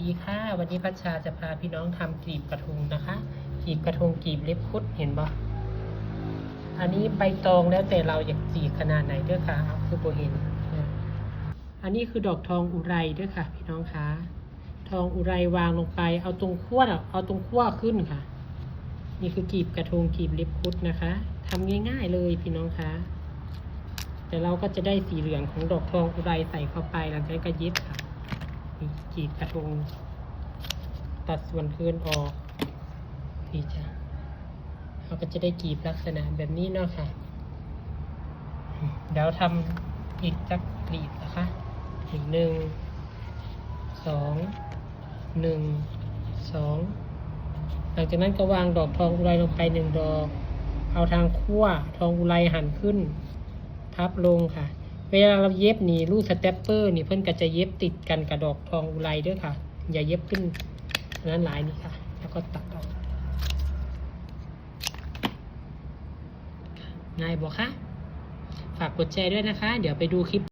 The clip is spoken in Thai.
ดีค่ะวันนี้พัชชาจะพาพี่น้องทำกลีบกระทงนะคะกลีบกระทงกลีบเล็บคุดเห็นบ่อันนี้ใบตองแล้วแต่เราอยากกลีบขนาดไหนด้วยค่ะเอาคือโบเห็นอันนี้คือดอกทองอุไรด้วยค่ะพี่น้องคะทองอุไรวางลงไปเอาตรงขั้วขึ้นค่ะนี่คือกลีบกระทงกลีบเล็บคุดนะคะทำง่ายๆเลยพี่น้องคะแต่เราก็จะได้สีเหลืองของดอกทองอุไรใส่เข้าไปหลังจากนั้นก็เย็บค่ะกรีดกระทงตัดส่วนเกินออกนี่จ้ะเราก็จะได้กรีบลักษณะแบบนี้เนาะค่ะเดี๋ยวทำอีกจักกรีบนะคะอีก1 2 1 2หลังจากนั้นก็วางดอกทองอุไรลงไป1 ดอกเอาทางขั้วทองอุไรหั่นขึ้นทับลงค่ะเวลาเราเย็บนี่รูดสเตปเปอร์นี่เพิ่นก็จะเย็บติดกันกับดอกทองอุไรด้วยค่ะอย่าเย็บขึ้นนั้นหลายนี่ค่ะแล้วก็ตัดออกง่ายบอกค่ะฝากกดแชร์ด้วยนะคะเดี๋ยวไปดูคลิป